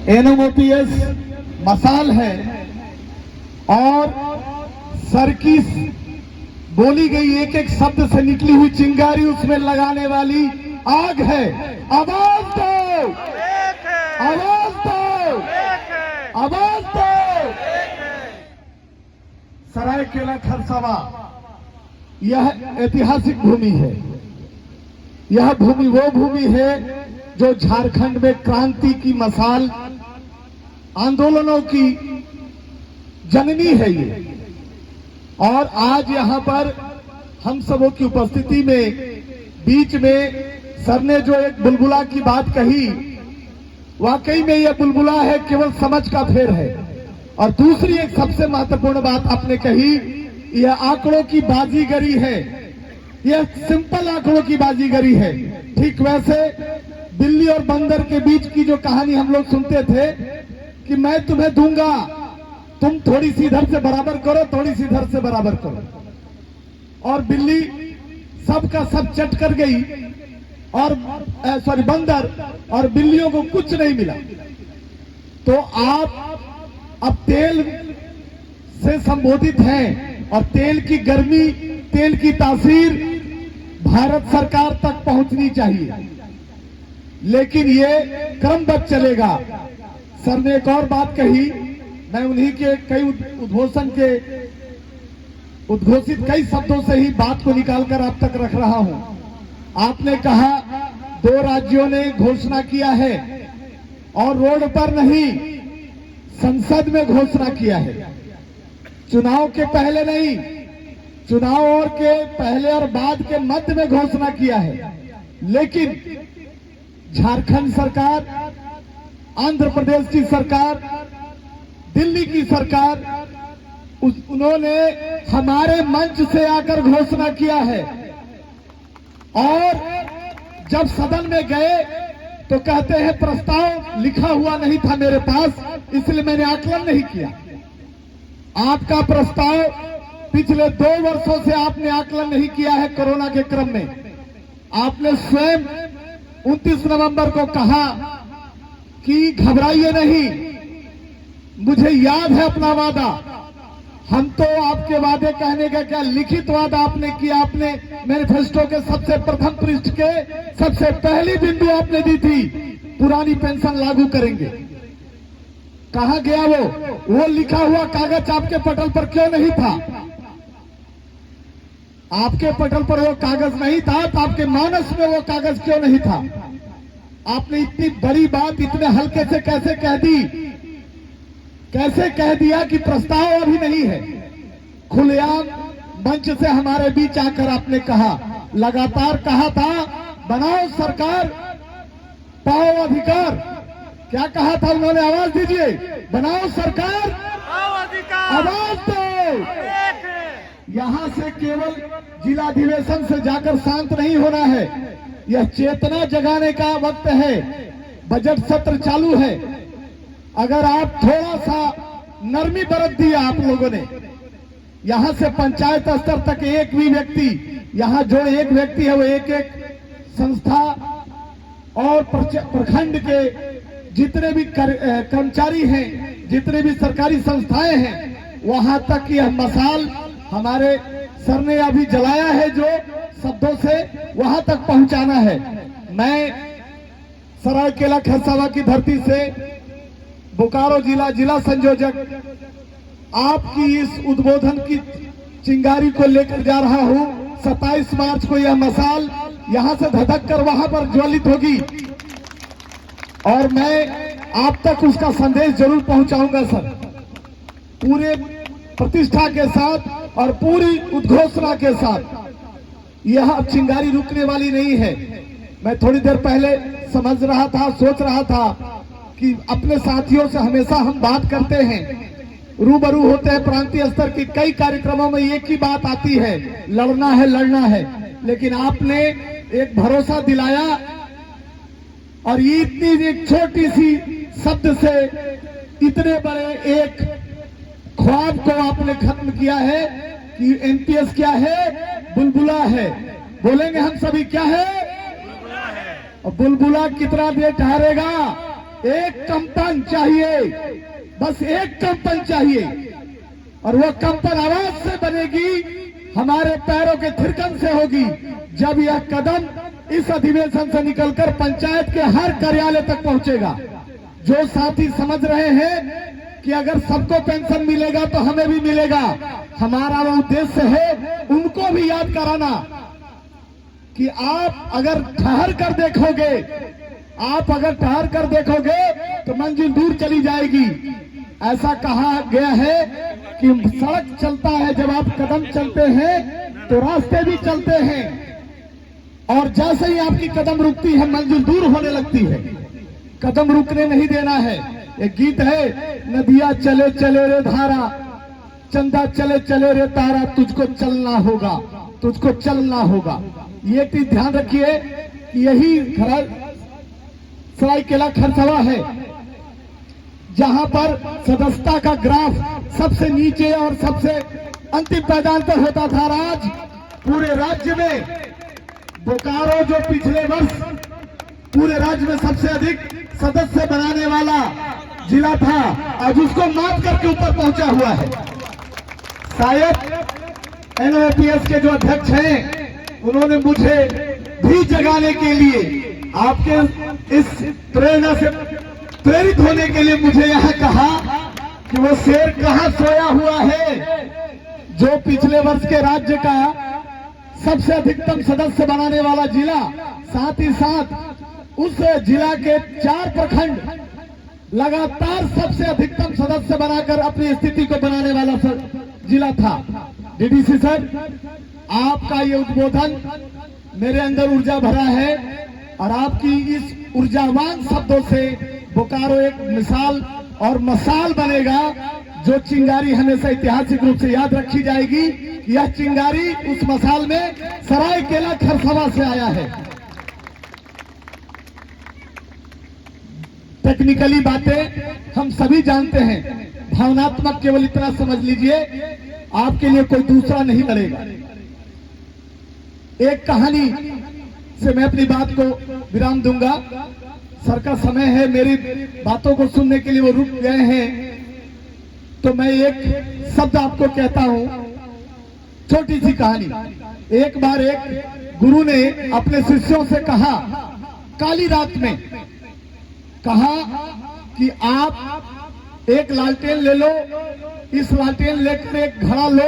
NMOPS मसाल है और सर की बोली गई एक एक शब्द से निकली हुई चिंगारी उसमें लगाने वाली आग है। आवाज दो, आवाज दो, आवाज दो। सरायकेला खरसावां यह ऐतिहासिक भूमि है। यह भूमि वो भूमि है जो झारखंड में क्रांति की मसाल, आंदोलनों की जननी है ये। और आज यहां पर हम सबों की उपस्थिति में बीच में सर ने जो एक बुलबुला की बात कही, वाकई में यह बुलबुला है, केवल समझ का फेर है। और दूसरी एक सबसे महत्वपूर्ण बात आपने कही, यह आंकड़ों की बाजीगरी है। यह सिंपल आंकड़ों की बाजीगरी है। ठीक वैसे बिल्ली और बंदर के बीच की जो कहानी हम लोग सुनते थे कि मैं तुम्हें दूंगा, तुम थोड़ी सी इधर से बराबर करो, थोड़ी सी इधर से बराबर करो, और बिल्ली सबका सब चट कर गई और सॉरी बंदर, और बिल्लियों को कुछ नहीं मिला। तो आप अब तेल से संबोधित हैं और तेल की गर्मी, तेल की तासीर भारत सरकार तक पहुंचनी चाहिए, लेकिन ये क्रमबद्ध चलेगा। सर ने एक और बात कही, मैं उन्हीं के कई उद्घोषित कई शब्दों से ही बात को निकालकर आप तक रख रहा हूं। आपने कहा 2 राज्यों ने घोषणा किया है और रोड पर नहीं, संसद में घोषणा किया है। चुनाव के पहले नहीं, चुनाव और के पहले और बाद के मध्य में घोषणा किया है। लेकिन झारखंड सरकार, आंध्र प्रदेश की सरकार, दिल्ली की सरकार, उन्होंने हमारे मंच से आकर घोषणा किया है। और जब सदन में गए तो कहते हैं प्रस्ताव लिखा हुआ नहीं था मेरे पास, इसलिए मैंने आकलन नहीं किया। आपका प्रस्ताव पिछले 2 वर्षों से आपने आकलन नहीं किया है। कोरोना के क्रम में आपने स्वयं 29 नवंबर को कहा कि घबराइए नहीं, मुझे याद है अपना वादा। हम तो आपके वादे कहने का क्या, लिखित वादा आपने किया। आपने मैनिफेस्टो के सबसे प्रथम पृष्ठ के सबसे पहली बिंदु आपने दी थी, पुरानी पेंशन लागू करेंगे। कहां गया वो लिखा हुआ कागज आपके पटल पर क्यों नहीं था? आपके पटल पर वो कागज नहीं था तो आपके मानस में वो कागज क्यों नहीं था? आपने इतनी बड़ी बात इतने हल्के से कैसे कह दी? कैसे कह दिया कि प्रस्ताव अभी नहीं है? खुलेआम मंच से हमारे बीच आकर आपने कहा, लगातार कहा था, बनाओ सरकार, पाओ अधिकार। क्या कहा था उन्होंने? आवाज दीजिए, बनाओ सरकार, पाओ अधिकार, आवाज दो। यहां से केवल जिलाधिवेशन से जाकर शांत नहीं होना है, यह चेतना जगाने का वक्त है। बजट सत्र चालू है, अगर आप थोड़ा सा नरमी बरत दिया आप लोगों ने, यहां से पंचायत स्तर तक एक भी व्यक्ति, यहां जो एक व्यक्ति है वो एक एक संस्था और प्रखंड के जितने भी कर्मचारी हैं, जितने भी सरकारी संस्थाएं हैं, वहां तक यह मसाल हमारे सर ने अभी जलाया है जो शब्दों से, वहां तक पहुंचाना है। मैं सरायकेला खरसावां की धरती से बोकारो जिला संयोजक आपकी इस उद्बोधन की चिंगारी को लेकर जा रहा हूं। 27 मार्च को यह मसाल यहां से धधक कर वहां पर ज्वलित होगी और मैं आप तक उसका संदेश जरूर पहुंचाऊंगा सर, पूरे प्रतिष्ठा के साथ और पूरी उद्घोषणा के साथ। यह अब चिंगारी रुकने वाली नहीं है। मैं थोड़ी देर पहले समझ रहा था, सोच रहा था कि अपने साथियों से हमेशा हम बात करते हैं, रूबरू होते हैं, प्रांतीय स्तर की कई कार्यक्रमों में एक ही बात आती है, लड़ना है, लड़ना है। लेकिन आपने एक भरोसा दिलाया और इतनी एक छोटी सी शब्द से इतने बड़े एक ख्वाब को आपने खत्म किया है कि एनपीएस क्या है? बुलबुला है। बोलेंगे हम सभी, क्या है? और बुलबुला कितना देर ठहरेगा? एक कंपन चाहिए, बस एक कंपन चाहिए, और वो कंपन आवाज से बनेगी, हमारे पैरों के थिरकन से होगी, जब यह कदम इस अधिवेशन से निकलकर पंचायत के हर कार्यालय तक पहुंचेगा। जो साथी समझ रहे हैं कि अगर सबको पेंशन मिलेगा तो हमें भी मिलेगा, हमारा वो उद्देश्य है उनको भी याद कराना कि आप अगर ठहर कर देखोगे, आप अगर ठहर कर देखोगे तो मंजिल दूर चली जाएगी। ऐसा कहा गया है कि सड़क चलता है, जब आप कदम चलते हैं तो रास्ते भी चलते हैं, और जैसे ही आपकी कदम रुकती है मंजिल दूर होने लगती है। कदम रुकने नहीं देना है। एक गीत है, नदिया चले चले रे धारा, चंदा चले चले रे तारा, तुझको चलना होगा, तुझको चलना होगा। ये चीज ध्यान रखिए कि यही सरायकेला खरसवा है जहां पर सदस्यता का ग्राफ सबसे नीचे और सबसे अंतिम पायदान पर होता था। आज पूरे राज्य में बोकारो जो पिछले वर्ष पूरे राज्य में सबसे अधिक सदस्य बनाने वाला जिला था, आज उसको मात करके ऊपर पहुंचा हुआ है। शायद एनओपीएस के जो अध्यक्ष हैं उन्होंने मुझे भी जगाने के लिए, आपके इस प्रेरणा से प्रेरित होने के लिए मुझे यह कहा कि वो शेर कहां सोया हुआ है जो पिछले वर्ष के राज्य का सबसे अधिकतम सदस्य बनाने वाला जिला, साथ ही साथ उस जिला के 4 प्रखंड लगातार सबसे अधिकतम सदस्य बनाकर अपनी स्थिति को बनाने वाला जिला था। डीडीसी सर, आपका ये उद्बोधन मेरे अंदर ऊर्जा भरा है, और आपकी इस ऊर्जावान शब्दों से बोकारो एक मिसाल और मसाल बनेगा, जो चिंगारी हमेशा ऐतिहासिक रूप से याद रखी जाएगी। यह चिंगारी उस मसाल में सरायकेला खरसवा से आया है। टेक्निकली बातें हम सभी जानते हैं, भावनात्मक केवल इतना समझ लीजिए, आपके लिए कोई दूसरा नहीं लड़ेगा। एक कहानी से मैं अपनी बात को विराम दूंगा। सर का समय है, मेरी बातों को सुनने के लिए वो रुक गए हैं, तो मैं एक शब्द आपको कहता हूं, छोटी सी कहानी। एक बार एक गुरु ने अपने शिष्यों से कहा, काली रात में कहा कि आप एक लालटेन ले लो, इस लालटेन लेकर एक घड़ा लो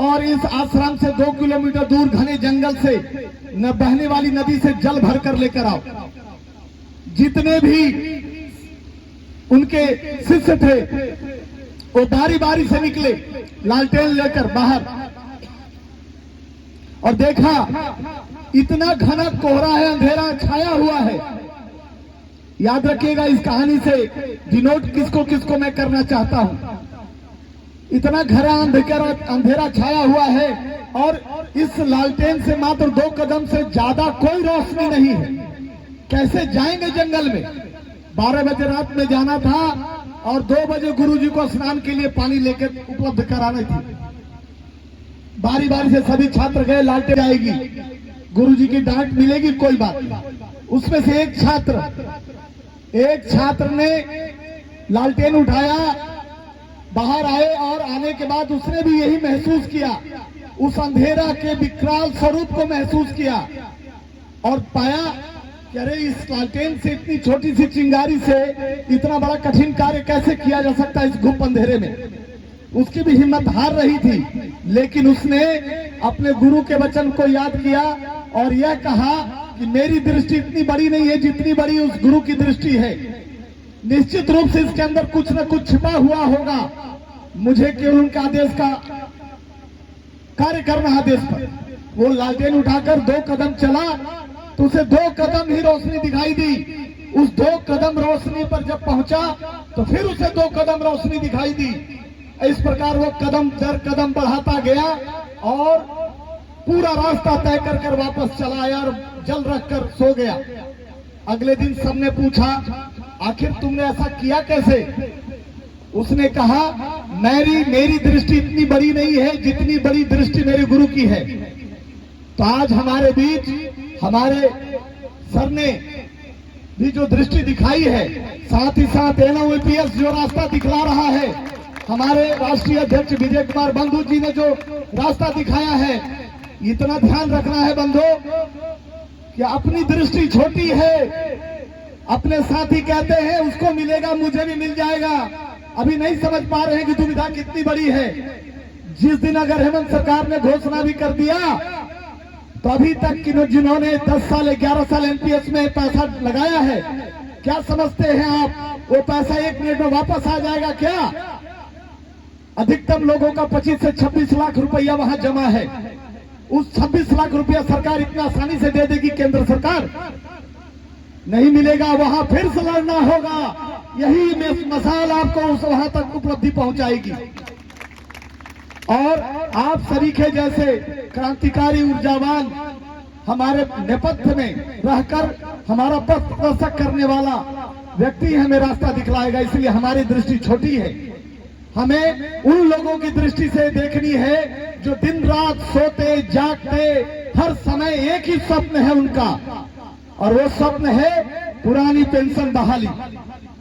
और इस आश्रम से 2 किलोमीटर दूर घने जंगल से न बहने वाली नदी से जल भरकर लेकर आओ। जितने भी उनके शिष्य थे वो बारी बारी से निकले लालटेन लेकर बाहर, और देखा इतना घना कोहरा है, अंधेरा छाया हुआ है। याद रखिएगा, इस कहानी से डिनोट किसको किसको मैं करना चाहता हूं। इतना घना अंधेरा छाया हुआ है, और इस लालटेन से मात्र 2 कदम से ज्यादा कोई रोशनी नहीं है। कैसे जाएंगे जंगल में? 12 बजे रात में जाना था और 2 बजे गुरुजी को स्नान के लिए पानी लेकर उपलब्ध करानी थी। बारी बारी से सभी छात्र गए, लालटेन जाएगी, गुरुजी की डांट मिलेगी, कोई बात नहीं। उसमें से एक छात्र ने लालटेन उठाया, बाहर आए, और आने के बाद उसने भी यही महसूस किया, उस अंधेरा के विकराल स्वरूप को महसूस किया, और पाया कि अरे इस लालटेन से, इतनी छोटी सी चिंगारी से इतना बड़ा कठिन कार्य कैसे किया जा सकता है इस गुप्त अंधेरे में। उसकी भी हिम्मत हार रही थी, लेकिन उसने अपने गुरु के वचन को याद किया और यह कहा कि मेरी दृष्टि इतनी बड़ी नहीं है जितनी बड़ी उस गुरु की दृष्टि है। निश्चित रूप से इसके अंदर कुछ न कुछ छिपा हुआ होगा, मुझे केवल उनका आदेश का कार्य करना, आदेश पर। वो लालटेन उठाकर 2 कदम चला तो उसे 2 कदम ही रोशनी दिखाई दी। उस 2 कदम रोशनी पर जब पहुंचा तो फिर उसे 2 कदम रोशनी दिखाई दी। इस प्रकार वो कदम दर कदम बढ़ाता गया और पूरा रास्ता तय कर वापस चला आया और जल रखकर सो गया। अगले दिन सबने पूछा, आखिर तुमने ऐसा किया कैसे? उसने कहा, मेरी दृष्टि इतनी बड़ी नहीं है जितनी बड़ी दृष्टि मेरे गुरु की है। तो आज हमारे बीच हमारे सर ने भी जो दृष्टि दिखाई है, साथ ही साथ एनओपीएस जो रास्ता दिखला रहा है, हमारे राष्ट्रीय अध्यक्ष विजय कुमार बंधु जी ने जो रास्ता दिखाया है, इतना ध्यान रखना है बंधु कि अपनी दृष्टि छोटी है, अपने साथी कहते हैं उसको मिलेगा मुझे भी मिल जाएगा, अभी नहीं समझ पा रहे हैं कि दुविधा कितनी बड़ी है। जिस दिन अगर हेमंत सरकार ने घोषणा भी कर दिया तो अभी तक कि जिन्होंने 10 साल 11 साल एनपीएस में पैसा लगाया है, क्या समझते हैं आप वो पैसा 1 मिनट में वापस आ जाएगा क्या? अधिकतम लोगों का 25 से 26 लाख रुपया वहां जमा है। उस 26 लाख रुपया सरकार इतना आसानी से दे देगी केंद्र सरकार? नहीं मिलेगा, वहां फिर से लड़ना होगा। यही मसाल आपको उस वहां तक उपलब्धि पहुंचाएगी। और आप सरीखे जैसे क्रांतिकारी ऊर्जावान हमारे नेपथ्य में रहकर हमारा पथ प्रदर्शक करने वाला व्यक्ति हमें रास्ता दिखलाएगा। इसलिए हमारी दृष्टि छोटी है, हमें उन लोगों की दृष्टि से देखनी है जो दिन रात सोते जागते हर समय एक ही स्वप्न है उनका, और वो स्वप्न है पुरानी पेंशन बहाली,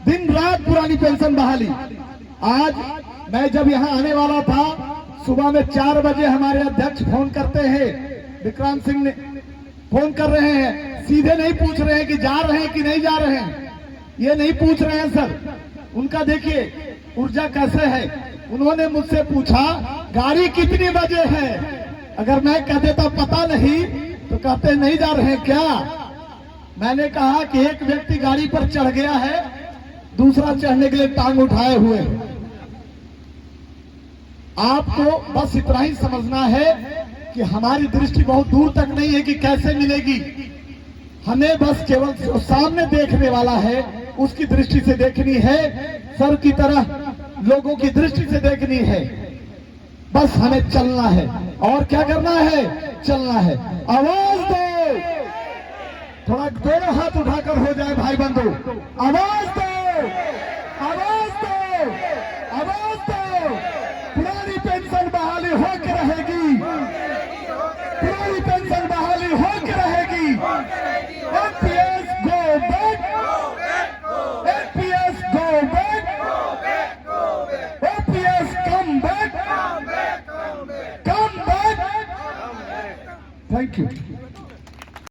दिन रात पुरानी पेंशन बहाली। आज मैं जब यहाँ आने वाला था, सुबह में 4 बजे हमारे अध्यक्ष फोन करते हैं, विक्रांत सिंह ने फोन कर रहे हैं, सीधे नहीं पूछ रहे हैं कि जा रहे हैं कि नहीं जा रहे हैं, ये नहीं पूछ रहे हैं सर। उनका देखिए ऊर्जा कैसे है। उन्होंने मुझसे पूछा गाड़ी कितनी बजे है, अगर मैं कह देता पता नहीं तो कहते नहीं जा रहे हैं क्या। मैंने कहा कि एक व्यक्ति गाड़ी पर चढ़ गया है, दूसरा चढ़ने के लिए टांग उठाए हुए है। आपको बस इतना ही समझना है कि हमारी दृष्टि बहुत दूर तक नहीं है कि कैसे मिलेगी, हमें बस केवल जो सामने देखने वाला है उसकी दृष्टि से देखनी है, सर की तरह लोगों की दृष्टि से देखनी है। बस हमें चलना है, और क्या करना है? चलना है। आवाज दो, थोड़ा दोनों हाथ उठाकर हो जाए भाई बंधु, आवाज दो।